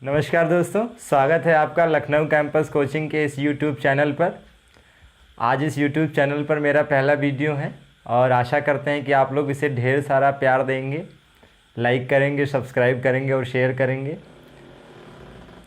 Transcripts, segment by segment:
नमस्कार दोस्तों, स्वागत है आपका लखनऊ कैंपस कोचिंग के इस YouTube चैनल पर। आज इस YouTube चैनल पर मेरा पहला वीडियो है और आशा करते हैं कि आप लोग इसे ढेर सारा प्यार देंगे, लाइक करेंगे, सब्सक्राइब करेंगे और शेयर करेंगे।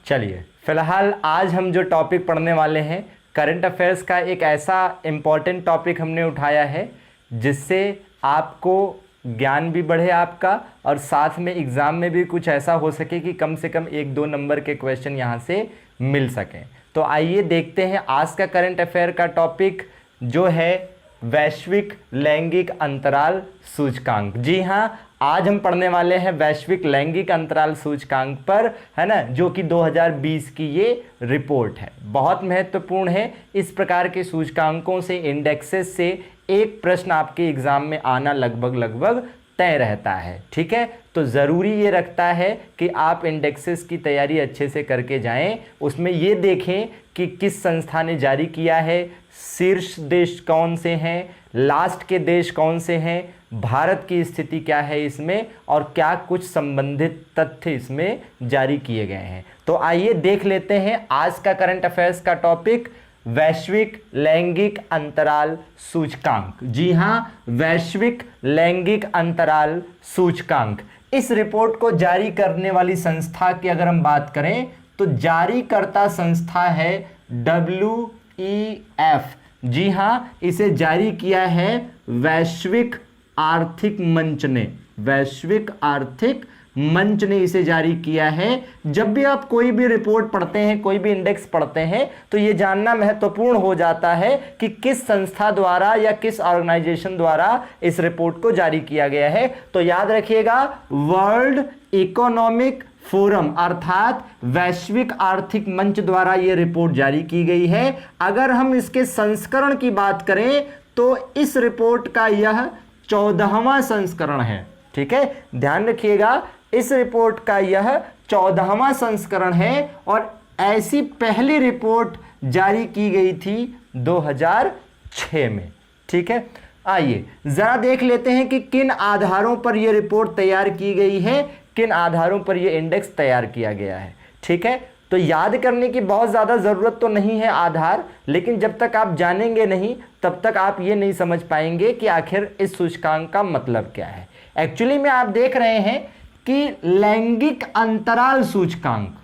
चलिए, फ़िलहाल आज हम जो टॉपिक पढ़ने वाले हैं, करंट अफेयर्स का एक ऐसा इम्पॉर्टेंट टॉपिक हमने उठाया है जिससे आपको ज्ञान भी बढ़े आपका और साथ में एग्ज़ाम में भी कुछ ऐसा हो सके कि कम से कम 1-2 नंबर के क्वेश्चन यहाँ से मिल सकें। तो आइए देखते हैं आज का करंट अफेयर का टॉपिक जो है वैश्विक लैंगिक अंतराल सूचकांक। जी हाँ, आज हम पढ़ने वाले हैं वैश्विक लैंगिक अंतराल सूचकांक पर, है ना, जो कि 2020 की ये रिपोर्ट है। बहुत महत्वपूर्ण है। इस प्रकार के सूचकांकों से, इंडेक्सेस से एक प्रश्न आपके एग्जाम में आना लगभग तय रहता है। ठीक है, तो ज़रूरी ये रखता है कि आप इंडेक्सेस की तैयारी अच्छे से करके जाएं। उसमें ये देखें कि किस संस्था ने जारी किया है, शीर्ष देश कौन से हैं, लास्ट के देश कौन से हैं, भारत की स्थिति क्या है इसमें और क्या कुछ संबंधित तथ्य इसमें जारी किए गए हैं। तो आइए देख लेते हैं आज का करंट अफेयर्स का टॉपिक, वैश्विक लैंगिक अंतराल सूचकांक। जी हाँ, वैश्विक लैंगिक अंतराल सूचकांक। इस रिपोर्ट को जारी करने वाली संस्था की अगर हम बात करें तो जारीकर्ता संस्था है WEF। जी हाँ, इसे जारी किया है वैश्विक आर्थिक मंच ने। वैश्विक आर्थिक मंच ने इसे जारी किया है। जब भी आप कोई भी रिपोर्ट पढ़ते हैं, कोई भी इंडेक्स पढ़ते हैं, तो ये जानना महत्वपूर्ण हो जाता है कि किस संस्था द्वारा या किस ऑर्गेनाइजेशन द्वारा इस रिपोर्ट को जारी किया गया है। तो याद रखिएगा, वर्ल्ड इकोनॉमिक फोरम अर्थात वैश्विक आर्थिक मंच द्वारा यह रिपोर्ट जारी की गई है। अगर हम इसके संस्करण की बात करें तो इस रिपोर्ट का यह 14वां संस्करण है। ठीक है, ध्यान रखिएगा, इस रिपोर्ट का यह 14वां संस्करण है और ऐसी पहली रिपोर्ट जारी की गई थी 2006 में। ठीक है, आइए जरा देख लेते हैं कि किन आधारों पर यह रिपोर्ट तैयार की गई है, किन आधारों पर यह इंडेक्स तैयार किया गया है। ठीक है, तो याद करने की बहुत ज़्यादा ज़रूरत तो नहीं है आधार, लेकिन जब तक आप जानेंगे नहीं तब तक आप ये नहीं समझ पाएंगे कि आखिर इस सूचकांक का मतलब क्या है। एक्चुअली में आप देख रहे हैं कि लैंगिक अंतराल सूचकांक,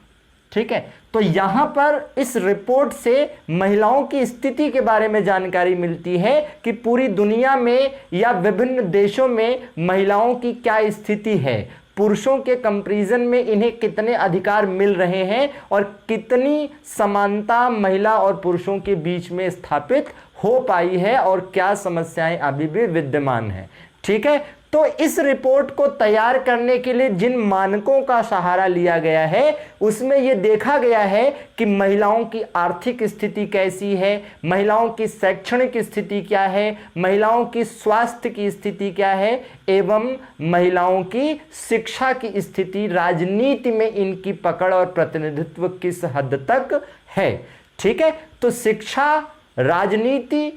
ठीक है, तो यहां पर इस रिपोर्ट से महिलाओं की स्थिति के बारे में जानकारी मिलती है कि पूरी दुनिया में या विभिन्न देशों में महिलाओं की क्या स्थिति है, पुरुषों के कंपैरिजन में इन्हें कितने अधिकार मिल रहे हैं और कितनी समानता महिला और पुरुषों के बीच में स्थापित हो पाई है और क्या समस्याएं अभी भी विद्यमान हैं। ठीक है, तो इस रिपोर्ट को तैयार करने के लिए जिन मानकों का सहारा लिया गया है उसमें यह देखा गया है कि महिलाओं की आर्थिक स्थिति कैसी है, महिलाओं की शैक्षणिक स्थिति क्या है, महिलाओं की स्वास्थ्य की स्थिति क्या है एवं महिलाओं की शिक्षा की स्थिति, राजनीति में इनकी पकड़ और प्रतिनिधित्व किस हद तक है। ठीक है, तो शिक्षा, राजनीति,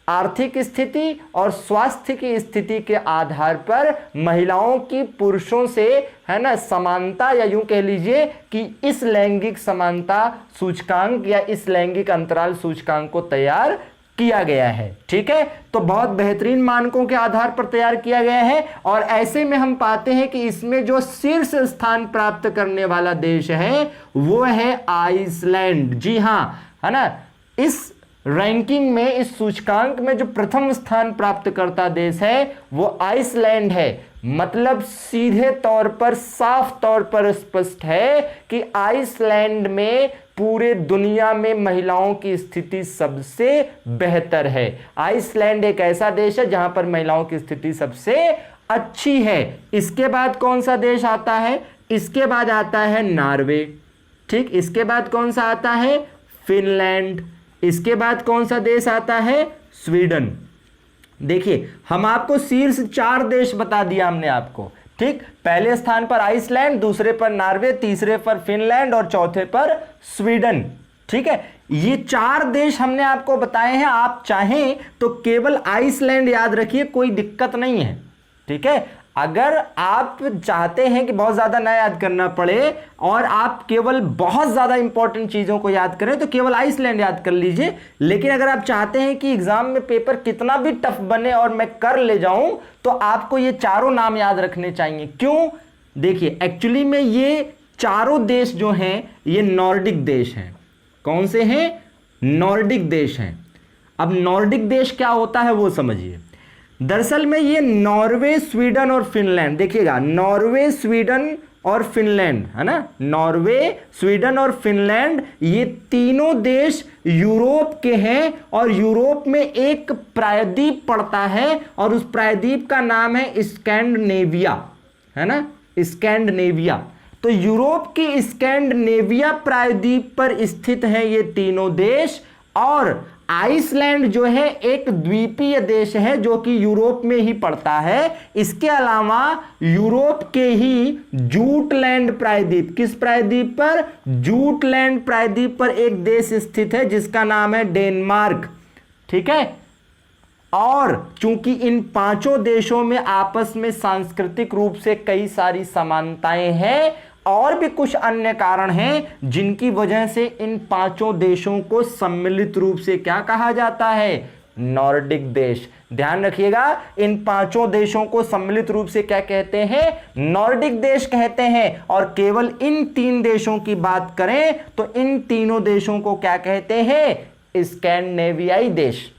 आर्थिक स्थिति और स्वास्थ्य की स्थिति के आधार पर महिलाओं की पुरुषों से, है ना, समानता या यूं कह लीजिए कि इस लैंगिक समानता सूचकांक या इस लैंगिक अंतराल सूचकांक को तैयार किया गया है। ठीक है, तो बहुत बेहतरीन मानकों के आधार पर तैयार किया गया है और ऐसे में हम पाते हैं कि इसमें जो शीर्ष स्थान प्राप्त करने वाला देश है वो है आइसलैंड। जी हाँ, है ना, इस रैंकिंग में, इस सूचकांक में जो प्रथम स्थान प्राप्त करता देश है वो आइसलैंड है। मतलब सीधे तौर पर, साफ तौर पर स्पष्ट है कि आइसलैंड में पूरे दुनिया में महिलाओं की स्थिति सबसे बेहतर है। आइसलैंड एक ऐसा देश है जहां पर महिलाओं की स्थिति सबसे अच्छी है। इसके बाद कौन सा देश आता है? इसके बाद आता है नॉर्वे। ठीक, इसके बाद कौन सा आता है? फिनलैंड। इसके बाद कौन सा देश आता है? स्वीडन। देखिए, हम आपको शीर्ष 4 देश बता दिया हमने आपको। ठीक, पहले स्थान पर आइसलैंड, दूसरे पर नॉर्वे, तीसरे पर फिनलैंड और चौथे पर स्वीडन। ठीक है, ये 4 देश हमने आपको बताए हैं। आप चाहें तो केवल आइसलैंड याद रखिए, कोई दिक्कत नहीं है। ठीक है, अगर आप चाहते हैं कि बहुत ज्यादा ना याद करना पड़े और आप केवल बहुत ज्यादा इंपॉर्टेंट चीजों को याद करें तो केवल आइसलैंड याद कर लीजिए। लेकिन अगर आप चाहते हैं कि एग्जाम में पेपर कितना भी टफ बने और मैं कर ले जाऊं तो आपको ये चारों नाम याद रखने चाहिए। क्यों? देखिए, एक्चुअली में ये चारों देश जो हैं ये नॉर्डिक देश हैं। कौन से हैं? नॉर्डिक देश हैं। अब नॉर्डिक देश क्या होता है वो समझिए। दरअसल में ये नॉर्वे, स्वीडन और फिनलैंड, देखिएगा नॉर्वे, स्वीडन और फिनलैंड, है ना, नॉर्वे, स्वीडन और फिनलैंड, ये तीनों देश यूरोप के हैं और यूरोप में एक प्रायद्वीप पड़ता है और उस प्रायद्वीप का नाम है स्कैंडिनेविया, है ना, स्कैंडिनेविया। तो यूरोप की स्कैंडिनेविया प्रायद्वीप पर स्थित है ये तीनों देश। और आइसलैंड जो है एक द्वीपीय देश है जो कि यूरोप में ही पड़ता है। इसके अलावा यूरोप के ही जूटलैंड प्रायद्वीप, किस प्रायद्वीप पर? जूटलैंड प्रायद्वीप पर एक देश स्थित है जिसका नाम है डेनमार्क। ठीक है। और चूंकि इन पांचों देशों में आपस में सांस्कृतिक रूप से कई सारी समानताएं हैं और भी कुछ अन्य कारण हैं जिनकी वजह से इन पांचों देशों को सम्मिलित रूप से क्या कहा जाता है? नॉर्डिक देश। ध्यान रखिएगा, इन पांचों देशों को सम्मिलित रूप से क्या कहते हैं? नॉर्डिक देश कहते हैं। और केवल इन तीन देशों की बात करें तो इन तीनों देशों को क्या कहते हैं? स्कैंडिनेवियाई देश।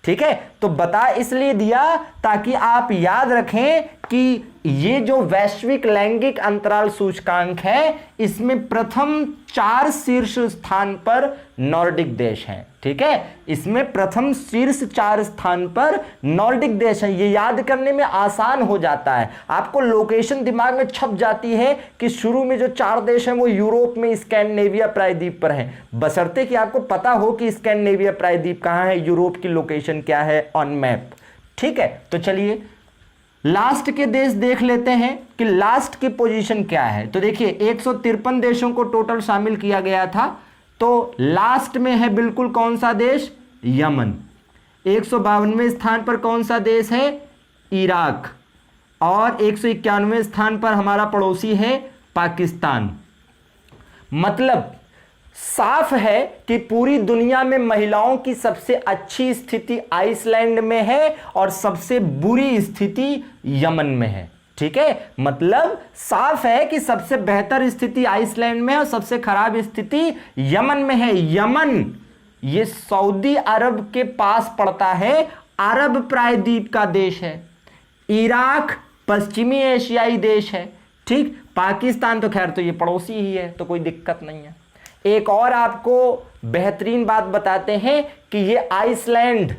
ठीक है। तो बता इसलिए दिया ताकि आप याद रखें कि ये जो वैश्विक लैंगिक अंतराल सूचकांक है इसमें प्रथम 4 शीर्ष स्थान पर नॉर्डिक देश हैं। ठीक है, इसमें प्रथम शीर्ष 4 स्थान पर नॉर्डिक देश हैं। ये याद करने में आसान हो जाता है, आपको लोकेशन दिमाग में छप जाती है कि शुरू में जो 4 देश हैं वो यूरोप में स्कैंडिनेविया प्रायद्वीप पर हैं, बशर्ते कि आपको पता हो कि स्कैंडिनेविया प्रायद्वीप कहाँ है, यूरोप की लोकेशन क्या है ऑन मैप। ठीक है, तो चलिए लास्ट के देश देख लेते हैं कि लास्ट की पोजीशन क्या है। तो देखिए 153 देशों को टोटल शामिल किया गया था, तो लास्ट में है बिल्कुल कौन सा देश? यमन। 152वें स्थान पर कौन सा देश है? इराक। और 191वें स्थान पर हमारा पड़ोसी है पाकिस्तान। मतलब साफ है कि पूरी दुनिया में महिलाओं की सबसे अच्छी स्थिति आइसलैंड में है और सबसे बुरी स्थिति यमन में है। ठीक है, मतलब साफ है कि सबसे बेहतर स्थिति आइसलैंड में है और सबसे खराब स्थिति यमन में है। यमन ये सऊदी अरब के पास पड़ता है, अरब प्रायद्वीप का देश है। इराक पश्चिमी एशियाई देश है। ठीक, पाकिस्तान तो खैर तो ये पड़ोसी ही है, तो कोई दिक्कत नहीं है। एक और आपको बेहतरीन बात बताते हैं कि ये आइसलैंड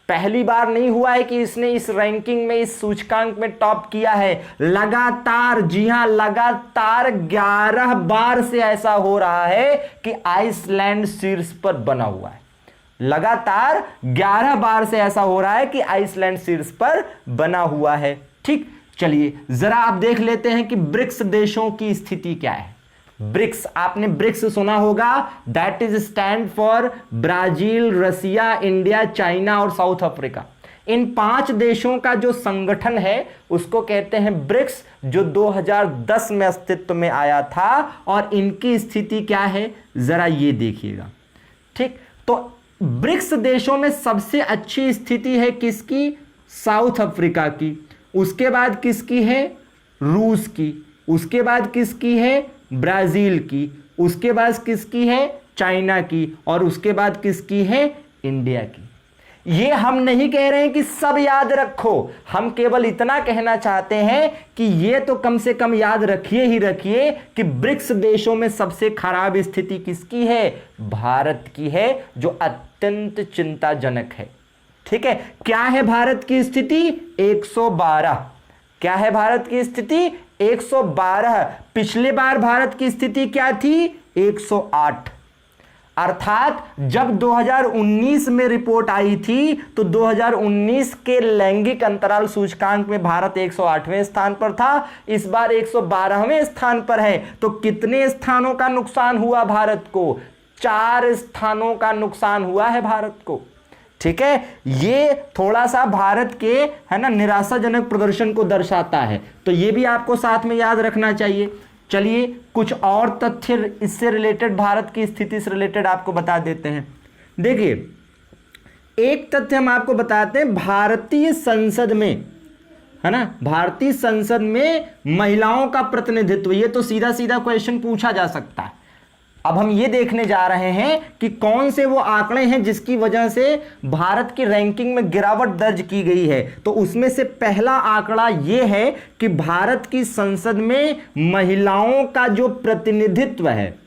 पहली बार नहीं हुआ है कि इसने इस रैंकिंग में, इस सूचकांक में टॉप किया है। लगातार, जी हां, लगातार 11 बार से ऐसा हो रहा है कि आइसलैंड शीर्ष पर बना हुआ है। लगातार 11 बार से ऐसा हो रहा है कि आइसलैंड शीर्ष पर बना हुआ है। ठीक, चलिए जरा आप देख लेते हैं कि ब्रिक्स देशों की स्थिति क्या है। ब्रिक्स, आपने ब्रिक्स सुना होगा, that is stand for Brazil, Russia, India, China और साउथ अफ्रीका। इन 5 देशों का जो संगठन है उसको कहते हैं ब्रिक्स, जो 2010 में अस्तित्व में आया था। और इनकी स्थिति क्या है जरा ये देखिएगा। ठीक, तो ब्रिक्स देशों में सबसे अच्छी स्थिति है किसकी? साउथ अफ्रीका की। उसके बाद किसकी है? रूस की। उसके बाद किसकी है? ब्राजील की। उसके बाद किसकी है? चाइना की। और उसके बाद किसकी है? इंडिया की। ये हम नहीं कह रहे हैं कि सब याद रखो, हम केवल इतना कहना चाहते हैं कि ये तो कम से कम याद रखिए ही रखिए कि ब्रिक्स देशों में सबसे खराब स्थिति किसकी है? भारत की है, जो अत्यंत चिंताजनक है। ठीक है, क्या है भारत की स्थिति? 112। क्या है भारत की स्थिति? 112। पिछले बार भारत की स्थिति क्या थी? 108। अर्थात जब 2019 में रिपोर्ट आई थी तो 2019 के लैंगिक अंतराल सूचकांक में भारत 108वें स्थान पर था, इस बार 112वें स्थान पर है। तो कितने स्थानों का नुकसान हुआ भारत को? 4 स्थानों का नुकसान हुआ है भारत को। ठीक है, ये थोड़ा सा भारत के है ना निराशाजनक प्रदर्शन को दर्शाता है, तो ये भी आपको साथ में याद रखना चाहिए। चलिए कुछ और तथ्य इससे रिलेटेड, भारत की स्थिति से रिलेटेड आपको बता देते हैं। देखिए एक तथ्य हम आपको बताते हैं, भारतीय संसद में है ना, भारतीय संसद में महिलाओं का प्रतिनिधित्व, ये तो सीधा सीधा क्वेश्चन पूछा जा सकता है। अब हम ये देखने जा रहे हैं कि कौन से वो आंकड़े हैं जिसकी वजह से भारत की रैंकिंग में गिरावट दर्ज की गई है। तो उसमें से पहला आंकड़ा ये है कि भारत की संसद में महिलाओं का जो प्रतिनिधित्व है,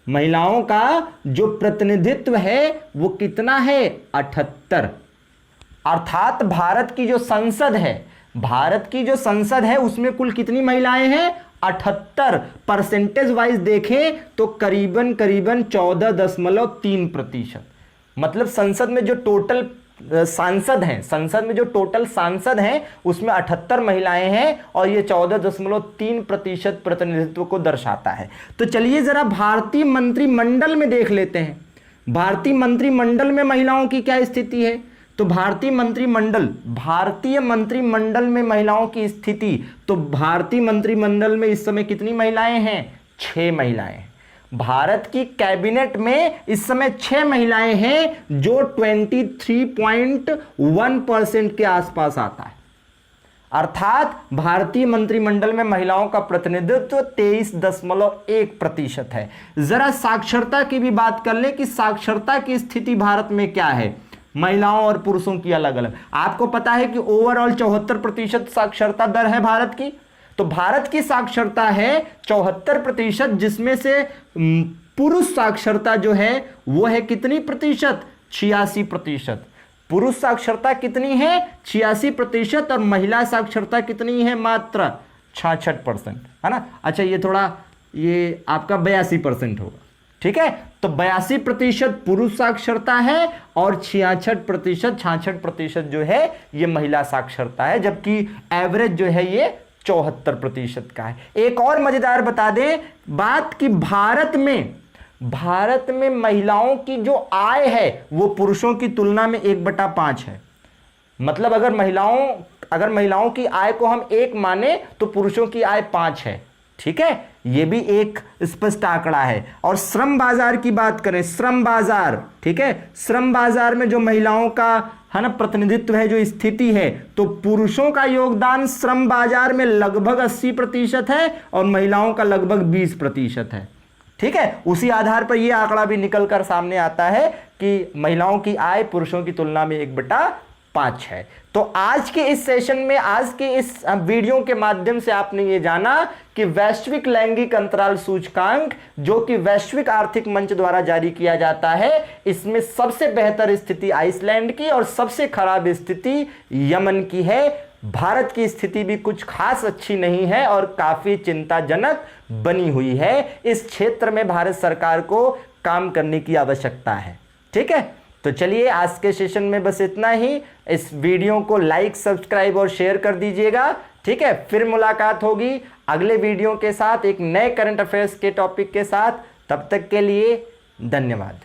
महिलाओं का जो प्रतिनिधित्व है वो कितना है, 78। अर्थात भारत की जो संसद है, भारत की जो संसद है उसमें कुल कितनी महिलाएं हैं, 78। परसेंटेज वाइज देखें तो करीबन 14.3%। मतलब संसद में जो टोटल सांसद हैं, संसद में जो टोटल सांसद हैं उसमें 78 महिलाएं हैं और ये 14.3% प्रतिनिधित्व को दर्शाता है। तो चलिए जरा भारतीय मंत्रिमंडल में देख लेते हैं, भारतीय मंत्रिमंडल में महिलाओं की क्या स्थिति है। तो भारतीय मंत्रिमंडल में महिलाओं की स्थिति, तो भारतीय मंत्रिमंडल में इस समय कितनी महिलाएं हैं, 6 महिलाएं। भारत की कैबिनेट में इस समय 6 महिलाएं हैं, जो 23.1% के आसपास आता है। अर्थात भारतीय मंत्रिमंडल में महिलाओं का प्रतिनिधित्व 23.1% है। जरा साक्षरता की भी बात कर लें कि साक्षरता की स्थिति भारत में क्या है, महिलाओं और पुरुषों की अलग अलग। आपको पता है कि ओवरऑल 74% साक्षरता दर है भारत की। तो भारत की साक्षरता है 74%, जिसमें से पुरुष साक्षरता जो है वो है कितनी प्रतिशत, 86%। पुरुष साक्षरता कितनी है, 86%, और महिला साक्षरता कितनी है, मात्र 66%, है ना। अच्छा ये थोड़ा, ये आपका 82% होगा, ठीक है। तो 82% पुरुष साक्षरता है और 66% जो है ये महिला साक्षरता है, जबकि एवरेज जो है ये 74% का है। एक और मजेदार बता दें बात कि भारत में महिलाओं की जो आय है वो पुरुषों की तुलना में 1/5 है। मतलब अगर महिलाओं की आय को हम 1 माने तो पुरुषों की आय 5 है, ठीक है। यह भी एक स्पष्ट आंकड़ा है। और श्रम बाजार की बात करें, श्रम बाजार, ठीक है, श्रम बाजार में जो महिलाओं का है ना प्रतिनिधित्व है, जो स्थिति है, तो पुरुषों का योगदान श्रम बाजार में लगभग 80% है और महिलाओं का लगभग 20% है, ठीक है। उसी आधार पर यह आंकड़ा भी निकलकर सामने आता है कि महिलाओं की आय पुरुषों की तुलना में 1/5 है। तो आज के इस सेशन में, आज के इस वीडियो के माध्यम से आपने ये जाना कि वैश्विक लैंगिक अंतराल सूचकांक, जो कि वैश्विक आर्थिक मंच द्वारा जारी किया जाता है, इसमें सबसे बेहतर स्थिति आइसलैंड की और सबसे खराब स्थिति यमन की है। भारत की स्थिति भी कुछ खास अच्छी नहीं है और काफी चिंताजनक बनी हुई है। इस क्षेत्र में भारत सरकार को काम करने की आवश्यकता है, ठीक है। तो चलिए आज के सेशन में बस इतना ही। इस वीडियो को लाइक, सब्सक्राइब और शेयर कर दीजिएगा, ठीक है। फिर मुलाकात होगी अगले वीडियो के साथ, एक नए करंट अफेयर्स के टॉपिक के साथ। तब तक के लिए धन्यवाद।